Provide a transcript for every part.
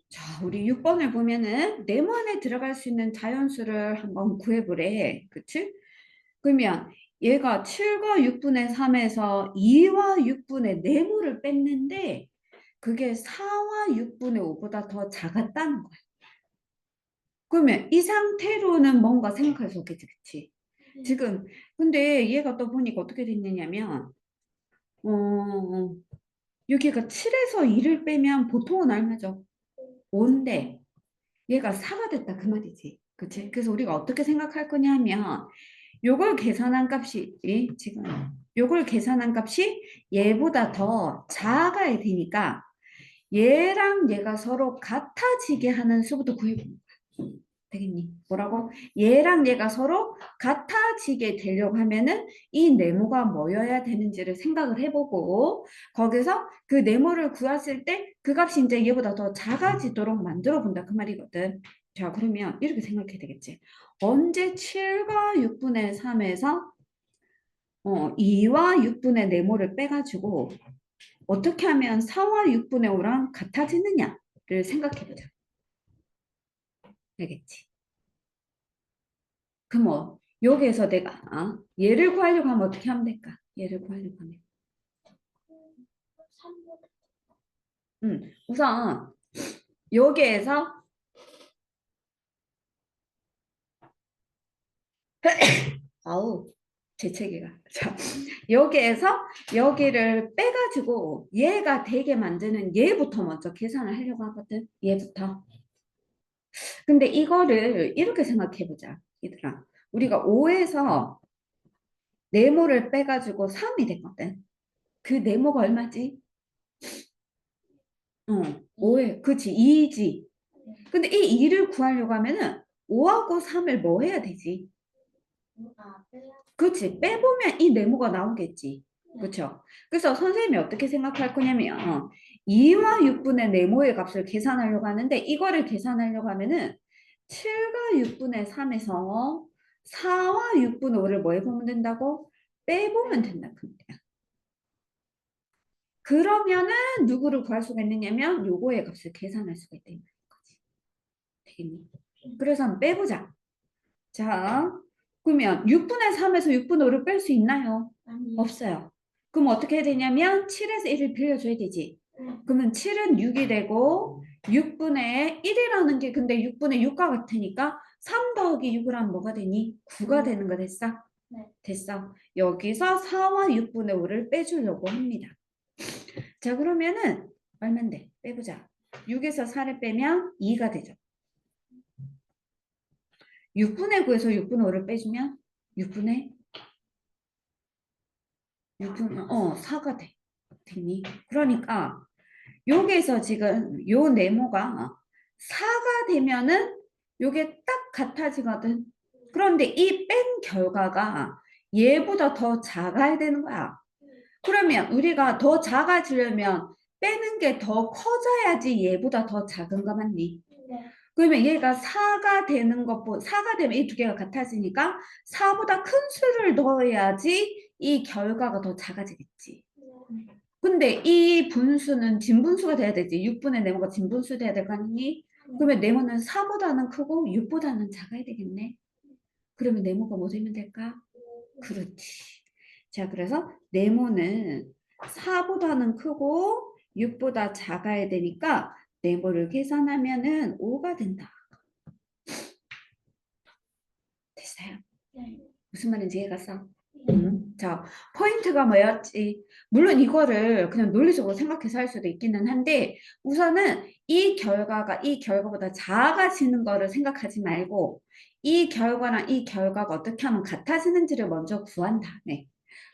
자, 우리 6번을 보면은 네모 안에 들어갈 수 있는 자연수를 한번 구해보래. 그치? 그러면 얘가 7과 6분의 3에서 2와 6분의 네모를 뺐는데 그게 4와 6분의 5보다 더 작았다는 거야. 그러면 이 상태로는 뭔가 생각할 수 없겠지, 그치? 지금 근데 얘가 또 보니까 어떻게 됐느냐면 여기가 7에서 2를 빼면 보통은 얼마죠? 5인데 얘가 4가 됐다 그 말이지. 그치? 그래서 우리가 어떻게 생각할 거냐면 요걸 계산한 값이 지금 요걸 계산한 값이 얘보다 더 작아야 되니까 얘랑 얘가 서로 같아지게 하는 수부터 구해보는 거야. 되겠니? 뭐라고? 얘랑 얘가 서로 같아지게 되려고 하면은 이 네모가 뭐여야 되는지를 생각을 해보고 거기서 그 네모를 구했을 때 그 값이 이제 얘보다 더 작아지도록 만들어 본다 그 말이거든. 자, 그러면 이렇게 생각해야 되겠지. 언제 7과 6분의 3에서 2와 6분의 네모를 빼가지고 어떻게 하면 4와 6분의 5랑 같아지느냐를 생각해보자. 알겠지? 그럼 뭐 여기에서 내가 얘를 구하려고 하면 어떻게 하면 될까? 얘를 구하려고 하면 우선 여기에서 아우 재채기가 자 여기에서 여기를 빼가지고 얘가 되게 만드는 얘부터 먼저 계산을 하려고 하거든. 얘부터. 근데 이거를 이렇게 생각해 보자 얘들아. 우리가 5에서 네모를 빼가지고 3이 됐거든. 그 네모가 얼마지? 5에 그치 2지. 근데 이 2를 구하려고 하면은 5하고 3을 뭐 해야 되지? 그치 빼보면 이 네모가 나오겠지. 그쵸? 그래서 선생님이 어떻게 생각할 거냐면 2와 6분의 네모의 값을 계산하려고 하는데 이거를 계산하려고 하면은 7과 6분의 3에서 4와 6분의 5를 뭐 해보면 된다고? 빼보면 된다. 그 말이야. 그러면은 누구를 구할 수가 있느냐면 요거의 값을 계산할 수가 있다. 이 거지. 되겠니? 그래서 한번 빼보자. 자, 그러면 6분의 3에서 6분의 5를 뺄 수 있나요? 없어요. 그럼 어떻게 해야 되냐면 7에서 1을 빌려줘야 되지. 그러면 7은 6이 되고 6분의 1이라는 게 근데 6분의 6과 같으니까 3 더하기 6을 하면 뭐가 되니? 9가 되는 거 됐어? 됐어. 여기서 4와 6분의 5를 빼주려고 합니다. 자, 그러면은 얼만데? 빼보자. 6에서 4를 빼면 2가 되죠. 6분의 9에서 6분의 5를 빼주면 6분의 4가 돼. 되니? 그러니까 여기에서 지금 요 네모가 4가 되면은 요게 딱 같아지거든. 그런데 이 뺀 결과가 얘보다 더 작아야 되는 거야. 그러면 우리가 더 작아지려면 빼는 게 더 커져야지 얘보다 더 작은 거 맞니? 그러면 얘가 4가 되는 것보 4가 되면 이 두 개가 같아지니까 4보다 큰 수를 넣어야지 이 결과가 더 작아지겠지. 근데 이 분수는 진분수가 돼야 되지. 6분의 네모가 진분수 돼야 될 거 아니니? 그러면 네모는 4보다는 크고 6보다는 작아야 되겠네. 그러면 네모가 뭐 되면 될까? 그렇지. 자, 그래서 네모는 4보다는 크고 6보다 작아야 되니까 네모를 계산하면은 5가 된다. 됐어요? 무슨 말인지 이해갔어? 자, 포인트가 뭐였지? 물론 이거를 그냥 논리적으로 생각해서 할 수도 있기는 한데 우선은 이 결과가 이 결과보다 작아지는 거를 생각하지 말고 이 결과랑 이 결과가 어떻게 하면 같아지는지를 먼저 구한 다음에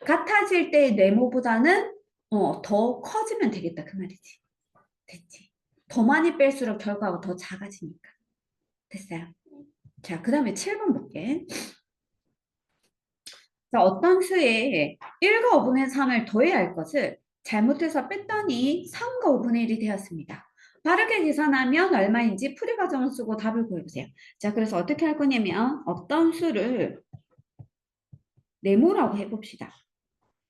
같아질 때의 네모보다는 더 커지면 되겠다 그 말이지. 됐지? 더 많이 뺄수록 결과가 더 작아지니까. 됐어요? 자, 그 다음에 7번 볼게. 자, 어떤 수에 1과 5분의 3을 더해야 할 것을 잘못해서 뺐더니 3과 5분의 1이 되었습니다. 바르게 계산하면 얼마인지 풀이 과정을 쓰고 답을 구해보세요. 자, 그래서 어떻게 할 거냐면 어떤 수를 네모라고 해봅시다.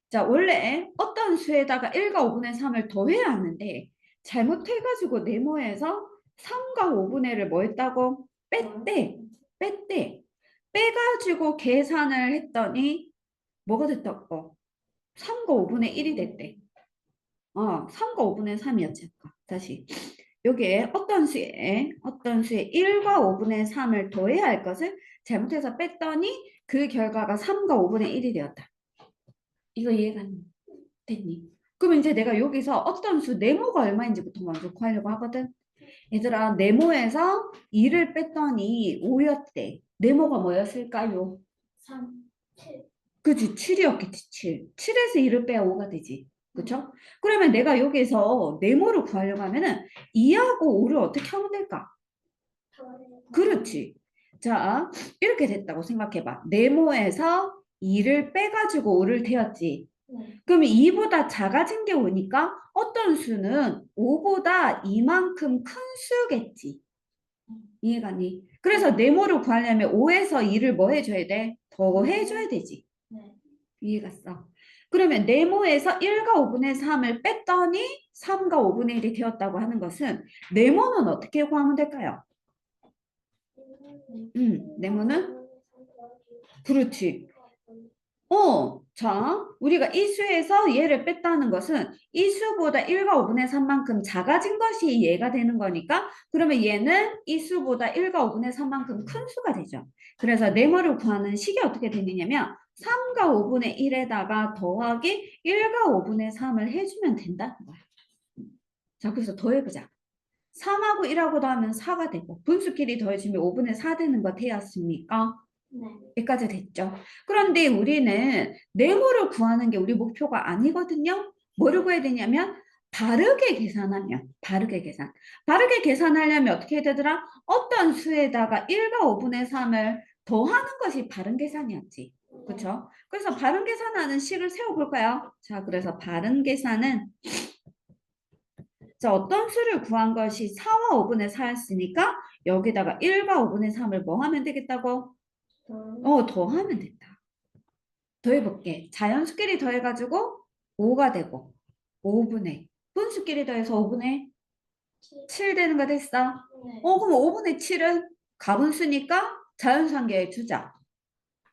자, 원래 어떤 수에다가 1과 5분의 3을 더해야 하는데 잘못해가지고 네모에서 3과 5분의 1을 뭐 했다고? 뺐대. 뺐대. 빼가지고 계산을 했더니 뭐가 됐다고? 3과 5분의 1이 됐대. 3과 5분의 3이었지. 다시. 여기에 어떤 수에 1과 5분의 3을 더해야 할 것을 잘못해서 뺐더니 그 결과가 3과 5분의 1이 되었다. 이거 이해가 됐니? 그럼 이제 내가 여기서 어떤 수 네모가 얼마인지부터 먼저 구하려고 하거든. 얘들아, 네모에서 2를 뺐더니 5였대. 네모가 뭐였을까요? 3, 7. 그치, 7이었겠지, 7. 7에서 2를 빼야 5가 되지. 그쵸? 그러면 내가 여기서 네모를 구하려고 하면은 2하고 5를 어떻게 하면 될까? 그렇지. 자, 이렇게 됐다고 생각해봐. 네모에서 2를 빼가지고 5를 대었지. 네. 그러면 2보다 작아진 게 5니까 어떤 수는 5보다 이만큼 큰 수겠지. 이해가니? 그래서 네모를 구하려면 5에서 2를 뭐 해줘야 돼? 더 해줘야 되지. 네. 이해갔어? 그러면 네모에서 1과 5분의 3을 뺐더니 3과 5분의 1이 되었다고 하는 것은 네모는 어떻게 구하면 될까요? 네모는? 그렇지. 자, 우리가 이 수에서 얘를 뺐다는 것은 이 수보다 1과 5분의 3만큼 작아진 것이 얘가 되는 거니까 그러면 얘는 이 수보다 1과 5분의 3만큼 큰 수가 되죠. 그래서 네모를 구하는 식이 어떻게 되느냐면 3과 5분의 1에다가 더하기 1과 5분의 3을 해주면 된다는 거야. 자, 그래서 더해보자. 3하고 1하고 더하면 4가 되고 분수끼리 더해주면 5분의 4 되는 거 되었습니까? 네. 여기까지 됐죠. 그런데 우리는 네모를 구하는 게 우리 목표가 아니거든요. 뭐를 구해야 되냐면 바르게 계산하면 바르게 계산하려면 어떻게 해야 되더라? 어떤 수에다가 1과 5분의 3을 더하는 것이 바른 계산이었지. 그렇죠? 그래서 바른 계산하는 식을 세워볼까요? 자, 그래서 바른 계산은 자, 어떤 수를 구한 것이 4와 5분의 4였으니까 여기다가 1과 5분의 3을 뭐 하면 되겠다고? 더하면 된다. 더해볼게. 자연수끼리 더해가지고 5가 되고 5분의 분수끼리 더해서 5분의 7 되는 거 됐어? 네. 그럼 5분의 7은 가분수니까 자연수한계에 주자.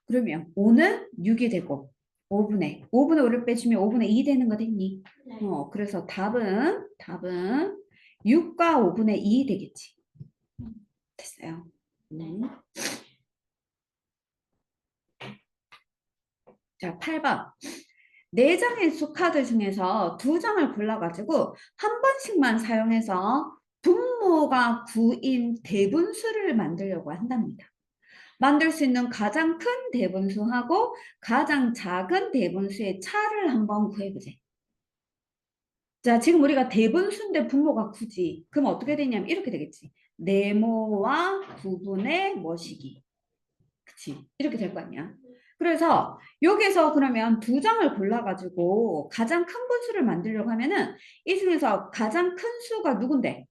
그러면 5는 6이 되고 5분의 5를 빼주면 5분의 2 되는 거 됐니? 네. 그래서 답은 6과 5분의 2 되겠지. 됐어요. 자, 8번. 4장의 수카드 중에서 2장을 골라가지고 한 번씩만 사용해서 분모가 9인 대분수를 만들려고 한답니다. 만들 수 있는 가장 큰 대분수하고 가장 작은 대분수의 차를 한번 구해보자. 자, 지금 우리가 대분수인데 분모가 9지. 그럼 어떻게 되냐면 이렇게 되겠지. 네모와 9분의 뭐시기. 그치? 이렇게 될 거 아니야. 그래서 여기서 그러면 2장을 골라가지고 가장 큰 분수를 만들려고 하면은 이 중에서 가장 큰 수가 누군데?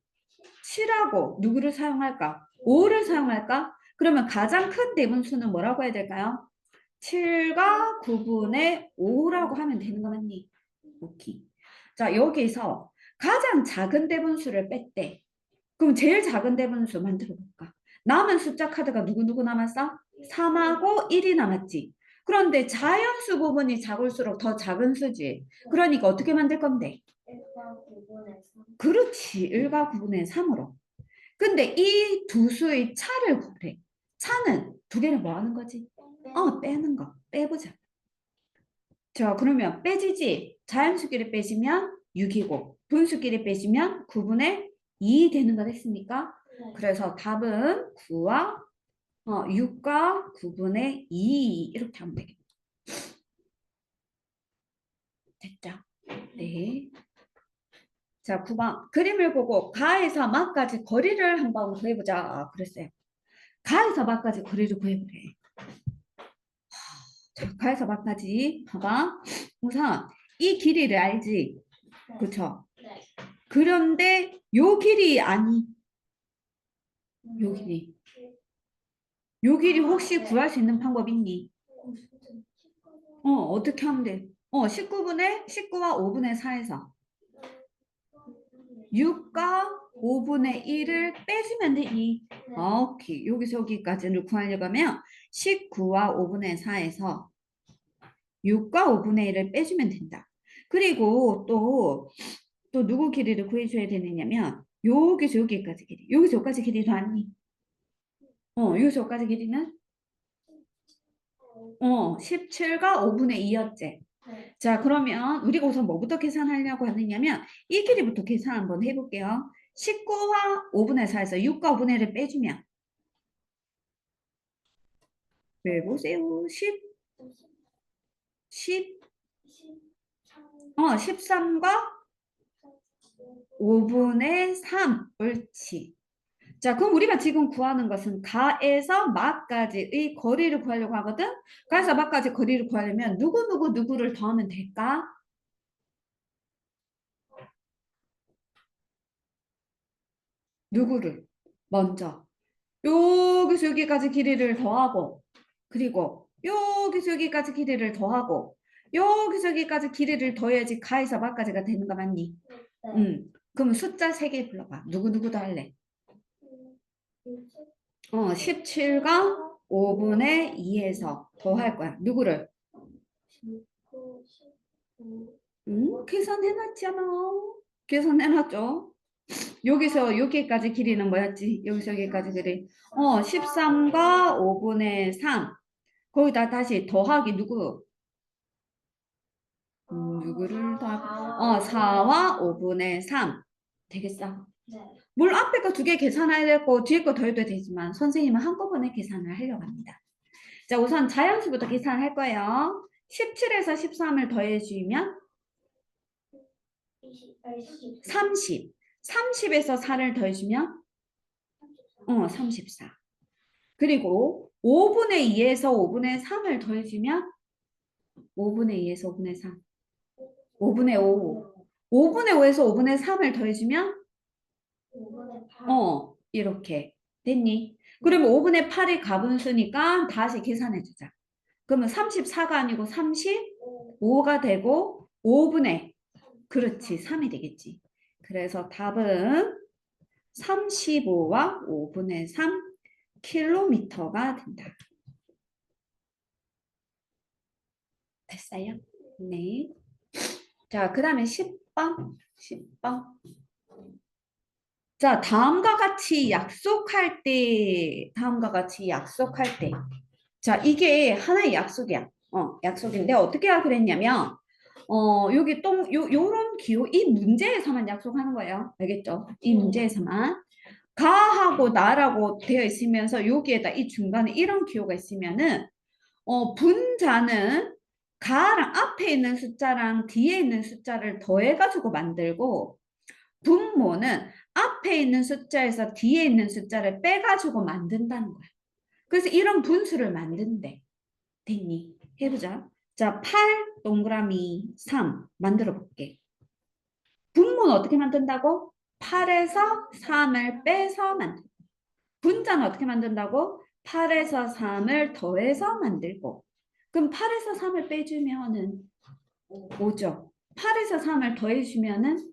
7하고 누구를 사용할까? 5를 사용할까? 그러면 가장 큰 대분수는 뭐라고 해야 될까요? 7과 9분의 5라고 하면 되는 거 맞니? 오케이. 자, 여기서 가장 작은 대분수를 뺐대. 그럼 제일 작은 대분수 만들어 볼까? 남은 숫자 카드가 누구 남았어? 3하고 1이 남았지. 그런데 자연수 부분이 작을수록 더 작은 수지. 그러니까 어떻게 만들 건데? 1과 9분의 3. 그렇지. 1과 9분의 3으로. 근데 이 두 수의 차를 구해. 차는 두 개를 뭐 하는 거지? 빼는 거. 빼보자. 자, 그러면 빼지지. 자연수끼리 빼시면 6이고 분수끼리 빼시면 9분의 2 되는 거 됐습니까? 네. 그래서 답은 6과 9분의 2 이렇게 하면 되겠다. 됐죠? 네. 자, 9번. 그림을 보고 가에서 막까지 거리를 한번 구해보자. 그랬어요. 가에서 막까지 거리를 구해보래. 자, 가에서 막까지 봐봐. 우선 이 길이를 알지? 네. 그쵸? 네. 그런데 요 길이 아니. 요 길이. 요 길이 혹시 네. 구할 수 있는 방법 있니? 어떻게 하면 돼? 19와 5분의 4에서 6과 5분의 1을 빼주면 되니. 네. 오케이. 여기서 여기까지를 구하려고 하면 19와 5분의 4에서 6과 5분의 1을 빼주면 된다. 그리고 또 누구 길이를 구해줘야 되느냐면 여기서 여기까지 길이. 여기서 여기까지 길이 더하니. 여기서 여기까지 길이는 17과 5분의 2였지. 네. 자, 그러면 우리가 우선 뭐부터 계산하려고 하느냐면 이 길이부터 계산 한번 해볼게요. 19와 5분의 4에서 6과 5분의 1을 빼주면 빼보세요. 13과 5분의 3. 옳지. 자, 그럼 우리가 지금 구하는 것은 가에서 마까지의 거리를 구하려고 하거든? 가에서 마까지 거리를 구하려면 누구를 더하면 될까? 누구를? 먼저. 여기서 여기까지 길이를 더하고, 그리고 여기서 여기까지 길이를 더하고, 여기서 여기까지 길이를 더해야지 가에서 마까지가 되는 거 맞니? 네. 그러면 숫자 3개 불러봐. 누구 더 할래? 17과 5분의 2에서 더할 거야. 누구를? 계산해놨잖아. 계산해놨죠? 여기서 여기까지 길이는 뭐였지? 여기서 여기까지 길이. 13과 5분의 3. 거기다 다시 더하기 누구? 누구를 더할? 4와 5분의 3. 되겠어? 네. 물 앞에 거 2개 계산해야 되고 뒤에 거 더해도 되지만 선생님은 한꺼번에 계산을 하려고 합니다. 자, 우선 자연수부터 계산할 거예요. 17에서 13을 더해주면 30. 30에서 4를 더해주면 34. 그리고 5분의 2에서 5분의 3을 더해주면 5분의 2에서 5분의 3. 5분의 5. 5분의 5에서 5분의 3을 더해주면 이렇게 됐니? 그러면 5분의 8이 가분수니까 다시 계산해주자. 그러면 34가 아니고 35가 되고 5분의 그렇지 3이 되겠지. 그래서 답은 35와 5분의 3 킬로미터가 된다. 됐어요? 네. 자, 그 다음에 10번. 10번. 자, 다음과 같이 약속할 때. 자, 이게 하나의 약속이야. 약속인데 어떻게 하기로 했냐면, 여기 요런 기호, 이 문제에서만 약속하는 거예요. 알겠죠? 이 문제에서만. 가하고 나라고 되어 있으면서 여기에다 이 중간에 이런 기호가 있으면은, 분자는 가랑 앞에 있는 숫자랑 뒤에 있는 숫자를 더해가지고 만들고, 분모는 앞에 있는 숫자에서 뒤에 있는 숫자를 빼가지고 만든다는 거야. 그래서 이런 분수를 만든대. 됐니? 해보자. 자, 8 동그라미 3 만들어 볼게. 분모는 어떻게 만든다고? 8에서 3을 빼서 만들고. 분자는 어떻게 만든다고? 8에서 3을 더해서 만들고. 그럼 8에서 3을 빼주면은 5죠. 8에서 3을 더해주면은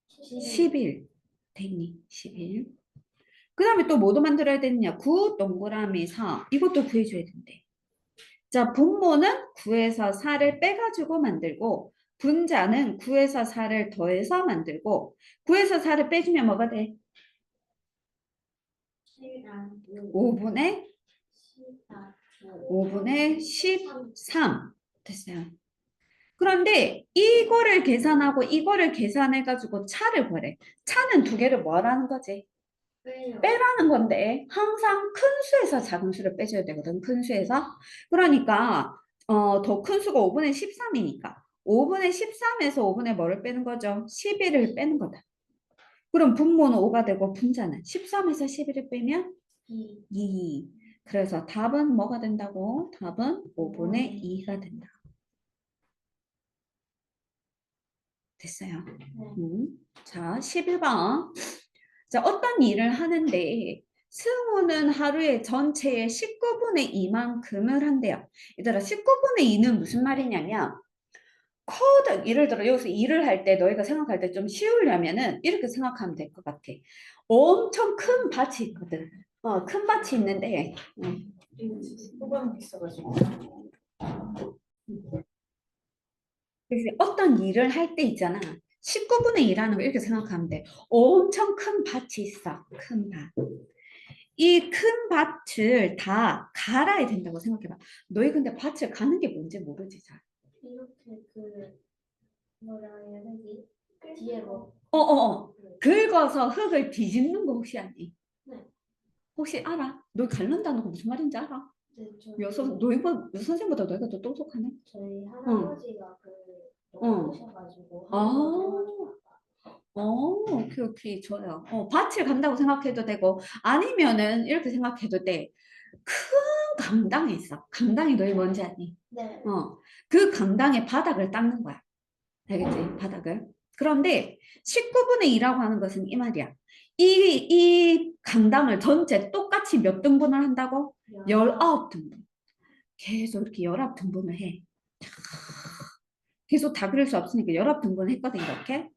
11. 됐니? 11. 그 다음에 또 뭐도 만들어야 되느냐? 9 동그라미 4. 이것도 구해줘야 된대. 자, 분모는 9에서 4를 빼가지고 만들고 분자는 9에서 4를 더해서 만들고 9에서 4를 빼주면 뭐가 돼? 5분의 13 됐어요. 그런데 이거를 계산하고 이거를 계산해가지고 차를 구하래. 차는 2개를 뭐라는 거지? 빼라는 건데 항상 큰 수에서 작은 수를 빼줘야 되거든. 큰 수에서. 그러니까 더 큰 수가 5분의 13이니까 5분의 13에서 5분의 뭐를 빼는 거죠? 11을 빼는 거다. 그럼 분모는 5가 되고 분자는 13에서 11을 빼면 2. 그래서 답은 뭐가 된다고? 답은 5분의 2가 된다. 됐어요. 자, 11번. 자, 어떤 일을 하는데 승우는 하루에 전체의 19분의 2만큼을 한대요. 얘들아, 19분의 2는 무슨 말이냐면 커다. 예를 들어 여기서 일을 할 때 너희가 생각할 때 좀 쉬우려면은 이렇게 생각하면 될 것 같아. 엄청 큰 밭이 있거든. 큰 밭이 있는데 소금 있어가지고. 그래서 어떤 일을 할 때 있잖아. 19분의 1하는 거 이렇게 생각하면 돼. 엄청 큰 밭이 있어. 큰 밭. 이 큰 밭을 다 갈아야 된다고 생각해봐. 너희 근데 밭을 가는 게 뭔지 모르지, 잘. 이렇게 그 뭐라 해야 되지? 뒤에 뭐 긁어서 흙을 뒤집는 거 혹시 아니? 네. 혹시 알아? 너 갈른다는 거 무슨 말인지 알아? 네, 너희가 선생님보다 너희가 더 똑똑하네? 저희 할아버지가 그 응. 오셔가지고 아. 오케이, 오케이, 좋아요. 밭을 간다고 생각해도 되고, 아니면은 이렇게 생각해도 돼. 큰 강당이 있어. 강당이 너희 뭔지 아니? 네. 그 강당의 바닥을 닦는 거야. 알겠지? 바닥을. 그런데 19분의 2라고 하는 것은 이 말이야. 이 강당을 전체 똑같이 몇 등분을 한다고? 19등분. 계속 이렇게 19등분을 해. 계속 다 그릴 수 없으니까 19등분을 했거든, 이렇게.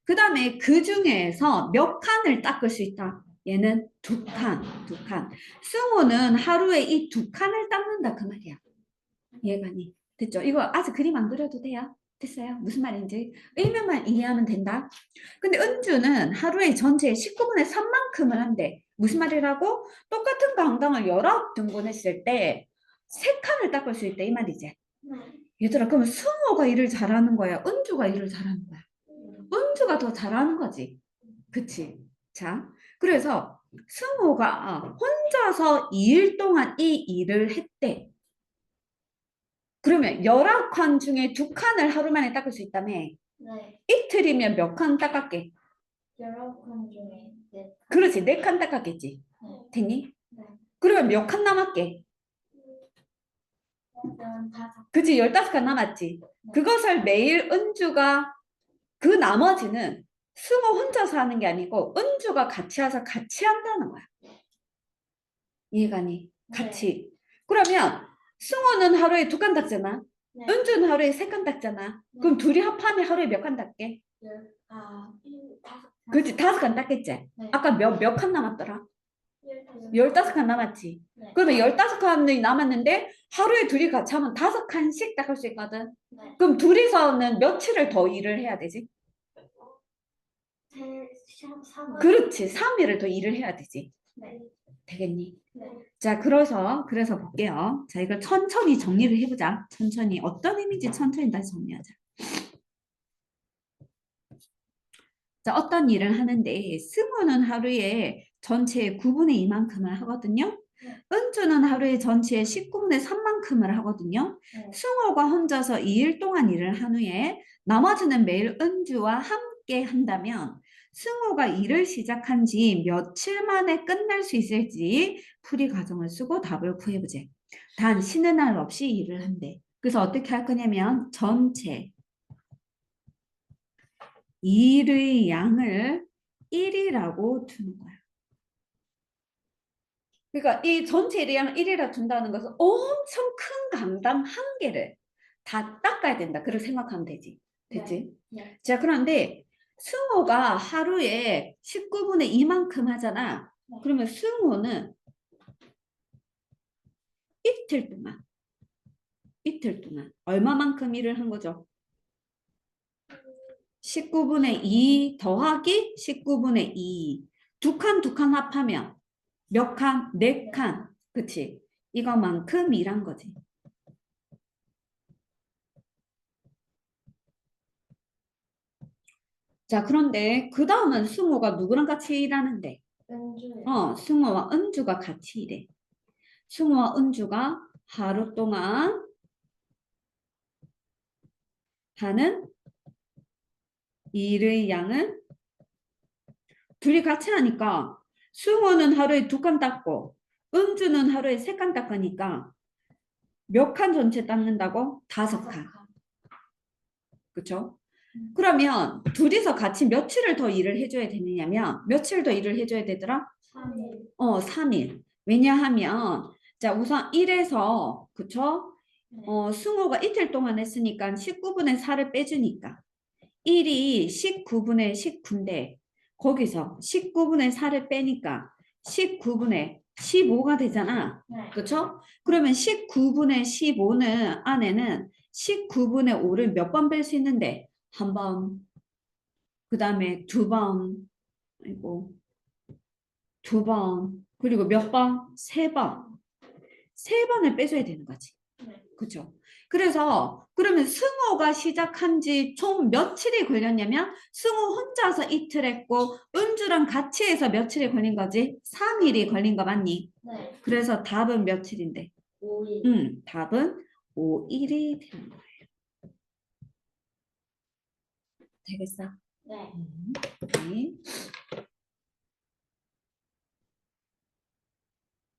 그 다음에 그 중에서 몇 칸을 닦을 수 있다? 얘는 2칸, 2칸. 승우는 하루에 이 2칸을 닦는다, 그 말이야. 이해가니? 됐죠? 이거 아직 그림 안 그려도 돼요? 됐어요? 무슨 말인지 의미만 이해하면 된다. 근데 은주는 하루에 전체 19분의 3만큼을 한대. 무슨 말이라고? 똑같은 강당을 19등분했을 때 3칸을 닦을 수 있다 이 말이지. 네. 얘들아, 그러면 승호가 일을 잘하는 거야? 은주가 일을 잘하는 거야? 은주가 더 잘하는 거지. 그치? 자, 그래서 승호가 혼자서 2일 동안 이 일을 했대. 그러면 19칸 중에 2칸을 하루 만에 닦을 수 있다며. 네. 이틀이면 몇 칸 닦았게? 19칸 중에 4칸. 그렇지, 4칸 닦았겠지. 네. 됐니? 네. 그러면 몇 칸 남았게? 그럼 5칸. 그치, 15칸 남았지. 그것을 매일 은주가 그 나머지는 승호 혼자서 하는 게 아니고 은주가 같이 와서 같이 한다는 거야. 이해가니? 같이. 그러면 승호는 하루에 2칸 닦잖아. 네. 은주는 하루에 3칸 닦잖아. 그럼 둘이 합하면 하루에 몇 칸 닦게? 5칸. 그렇지, 5칸 닦겠지. 네. 아까 몇 칸 남았더라? 15칸. 15칸 남았지. 네. 그러면 15칸이 남았는데 하루에 둘이 같이 하면 5칸씩 닦을 수 있거든. 네. 그럼 둘이서는 며칠을 더 일을 해야 되지? 3일. 그렇지, 3일을 더 일을 해야 되지. 네. 되겠니? 네. 자, 그래서 볼게요. 자, 이걸 천천히 정리를 해보자. 천천히. 어떤 의미인지 천천히 다시 정리하자. 자, 어떤 일을 하는데 승우는 하루에 전체의 9분의 2만큼을 하거든요. 네. 은주는 하루에 전체의 19분의 3만큼을 하거든요. 네. 승우가 혼자서 2일 동안 일을 한 후에 나머지는 매일 은주와 함께 한다면 승우가 일을 시작한 지 며칠 만에 끝낼 수 있을지 풀이 과정을 쓰고 답을 구해보자. 단 쉬는 날 없이 일을 한대. 그래서 어떻게 할 거냐면 전체 일의 양을 1이라고 두는 거야. 그러니까 이 전체 일의 양을 1이라 둔다는 것은 엄청 큰 강당 한 개를 다 닦아야 된다. 그렇게 생각하면 되지. 됐지? 네. 자, 그런데 승호가 하루에 19분의 2만큼 하잖아. 네. 그러면 승호는 이틀 동안 얼마만큼 일을 한 거죠? 19분의 2 더하기 19분의 2. 2칸 합하면 몇 칸? 4칸. 그치? 이거만큼 일한 거지. 자, 그런데 그 다음은 승호가 누구랑 같이 일하는데? 은주요. 승호와 은주가 같이 일해. 승호와 은주가 하루 동안 하는 일의 양은 둘이 같이 하니까 승호는 하루에 2칸 닦고 은주는 하루에 3칸 닦으니까 몇 칸 전체 닦는다고? 5칸. 그쵸? 그러면 둘이서 같이 며칠을 더 일을 해줘야 되느냐면 며칠 더 일을 해줘야 되더라? 3일. 3일. 왜냐하면 자 우선 1에서 그쵸? 승호가 이틀 동안 했으니까 19분의 4를 빼주니까 1이 19분의 19인데 거기서 19분의 4를 빼니까 19분의 15가 되잖아. 네. 그렇죠? 그러면 19분의 15는 안에는 19분의 5를 몇 번 뺄 수 있는데 한 번, 그 다음에 두 번, 그리고 두 번, 그리고 몇 번? 세 번. 세 번을 빼줘야 되는 거지. 네. 그죠? 그래서 그러면 승호가 시작한 지 총 며칠이 걸렸냐면 승호 혼자서 이틀 했고 은주랑 같이 해서 며칠이 걸린 거지? 3일이 걸린 거 맞니? 네. 그래서 답은 며칠인데? 5일. 답은 5일이 되는 거예요. 되겠어? 네. 네.